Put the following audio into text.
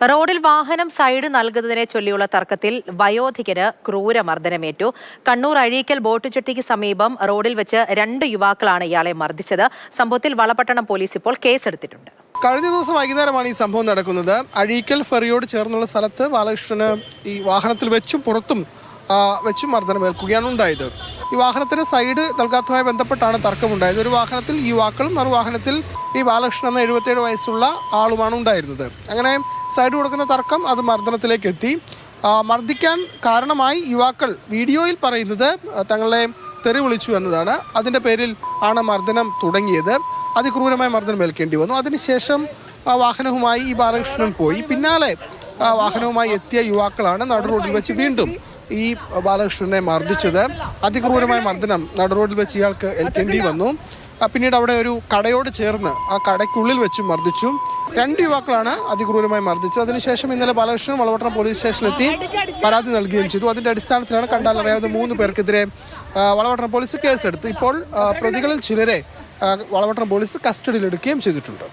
റോഡിൽ വാഹനം സൈഡ് നൽകുന്നതിനെ ചൊല്ലിയുള്ള തർക്കത്തിൽ വയോധികന് ക്രൂരമർദ്ദനമേറ്റു. കണ്ണൂർ അഴീക്കൽ ബോട്ട് ചട്ടിക്ക് സമീപം റോഡിൽ വെച്ച് 2 യുവാക്കളാണ് ഇയാളെ മർദ്ദിച്ചത്. സംഭവത്തിൽ വളപട്ടണം പോലീസ് ഇപ്പോൾ കേസെടുത്തിട്ടുണ്ട്. കഴിഞ്ഞ ദിവസം വൈകുന്നേരമാണ് ഈ സംഭവം നടക്കുന്നത്. അഴീക്കൽ ഫെറിയോട് ചേർന്നുള്ള സ്ഥലത്ത് ബാലകൃഷ്ണന് ഈ വാഹനത്തിൽ വെച്ചും പുറത്തും വെച്ചും മർദ്ദനമേൽക്കുകയാണ് ഉണ്ടായത്. ഈ വാഹനത്തിന് സൈഡ് നൽകാത്തതുമായി ബന്ധപ്പെട്ടാണ് തർക്കമുണ്ടായത്. ഒരു വാഹനത്തിൽ യുവാക്കളും മറുവാഹനത്തിൽ ഈ ബാലകൃഷ്ണൻ എന്ന 77 വയസ്സുള്ള ആളുമാണ് ഉണ്ടായിരുന്നത്. അങ്ങനെ സൈഡ് കൊടുക്കുന്ന തർക്കം അത് മർദ്ദനത്തിലേക്ക് എത്തി. മർദ്ദിക്കാൻ കാരണമായി യുവാക്കൾ വീഡിയോയിൽ പറയുന്നത് തങ്ങളെ തെറി വിളിച്ചു എന്നതാണ്. അതിൻ്റെ പേരിൽ ആണ് മർദ്ദനം തുടങ്ങിയത്. അതിക്രൂരമായ മർദ്ദനം ഏൽക്കേണ്ടി വന്നു. അതിനുശേഷം വാഹനവുമായി ഈ ബാലകൃഷ്ണൻ പോയി. പിന്നാലെ വാഹനവുമായി എത്തിയ യുവാക്കളാണ് നടു റോഡിൽ വെച്ച് വീണ്ടും ഈ ബാലകൃഷ്ണനെ മർദ്ദിച്ചത്. അതിക്രൂരമായ മർദ്ദനം നടു റോഡിൽ വെച്ച് ഇയാൾക്ക് ഏൽക്കേണ്ടി വന്നു. പിന്നീട് അവിടെ ഒരു കടയോട് ചേർന്ന് ആ കടയ്ക്കുള്ളിൽ വെച്ചും മർദ്ദിച്ചു. 2 യുവാക്കളാണ് അതിക്രൂരമായി മർദ്ദിച്ചത്. അതിനുശേഷം ഇന്നലെ ബാലകൃഷ്ണൻ വളപട്ടണം പോലീസ് സ്റ്റേഷനിലെത്തി പരാതി നൽകുകയും ചെയ്തു. അതിൻ്റെ അടിസ്ഥാനത്തിലാണ് കണ്ടാലറിയാവുന്ന 3 പേർക്കെതിരെ വളപട്ടണം പോലീസ് കേസെടുത്ത് ഇപ്പോൾ പ്രതികളിൽ ചിലരെ വളപട്ടണം പോലീസ് കസ്റ്റഡിയിലെടുക്കുകയും ചെയ്തിട്ടുണ്ട്.